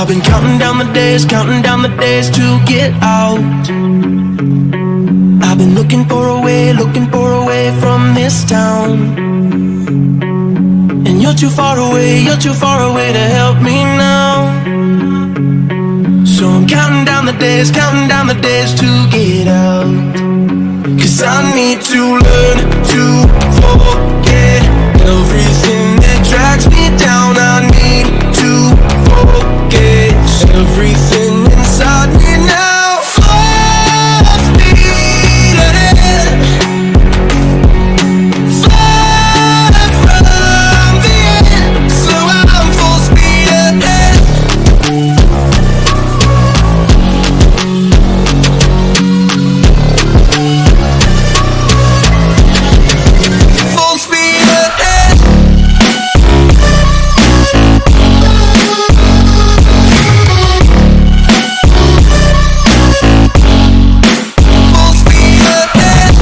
I've been counting down the days to get out. I've been looking for a way from this town. And you're too far away to help me now. So I'm counting down the days to get out. 'Cause I need to learn to forget everything that drags me down. I need to forget everything inside me now. Full speed ahead, far from the end. So I'm full speed ahead. Full speed ahead. Full speed ahead.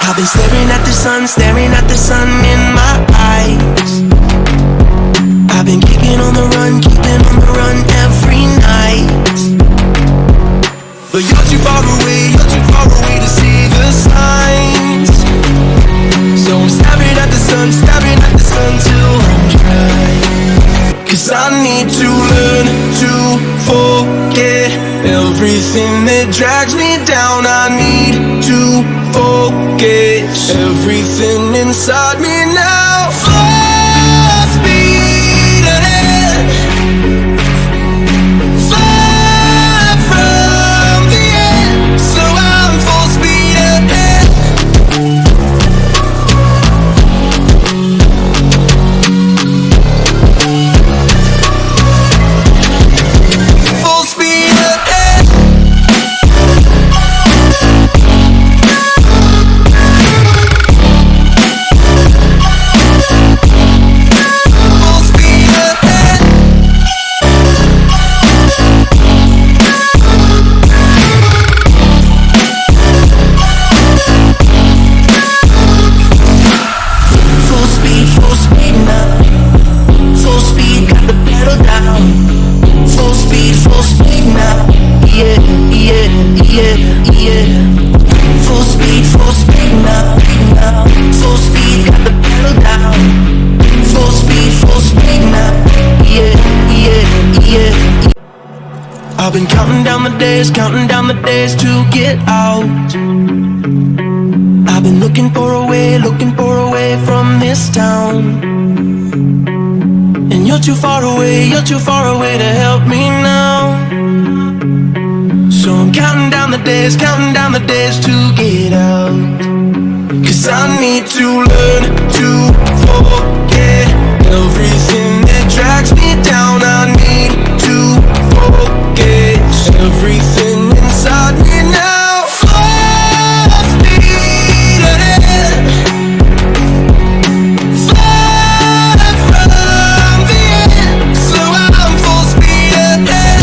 I've been staring at the sun in my eyes. I've been keeping on the run every night. But you're too far away to see the signs. So I'm staring at the sun till I'm dry. 'Cause I need to learn to forget everything that drags me down. I need to forget everything inside me now. Full speed ahead, far from the end. So I'm full speed ahead. Full speed ahead. Full speed ahead. Full speed now. Full speed, got the pedal down. Full speed now. Yeah, yeah, yeah, yeah. Full speed now. Full speed, got the pedal down. Full speed now. Yeah, yeah, yeah. I've been counting down the days to get out. I've been looking for a way from this town. And you're too far away to help me now. So I'm counting down the days to get out. 'Cause I need to learn to forget everything that drags me down. I need to forget everything inside me now. Full speed ahead, far from the end. So I'm full speed ahead.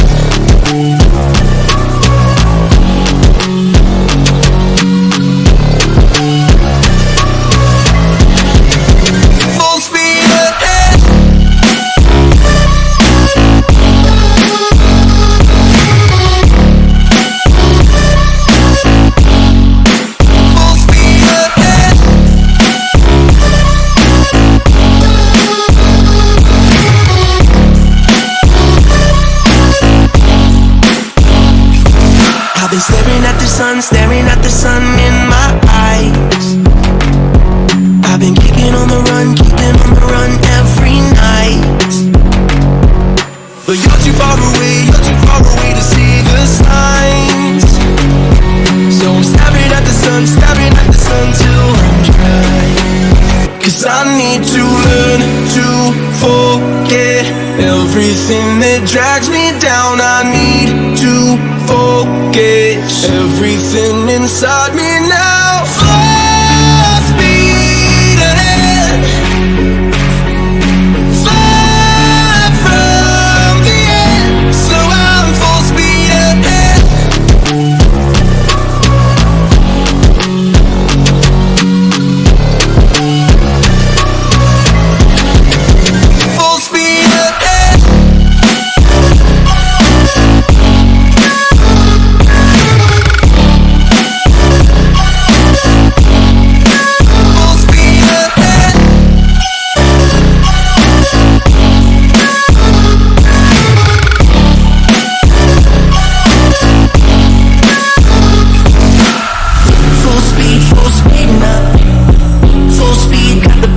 Full speed ahead. Full speed ahead. I've been staring at the sun in my eyes. I've been keeping on the run every night. But you're too far away to see the signs. So I'm staring at the sun till I'm dry. 'Cause I need to learn to forget everything that drags me down. I need to forget everything inside me now.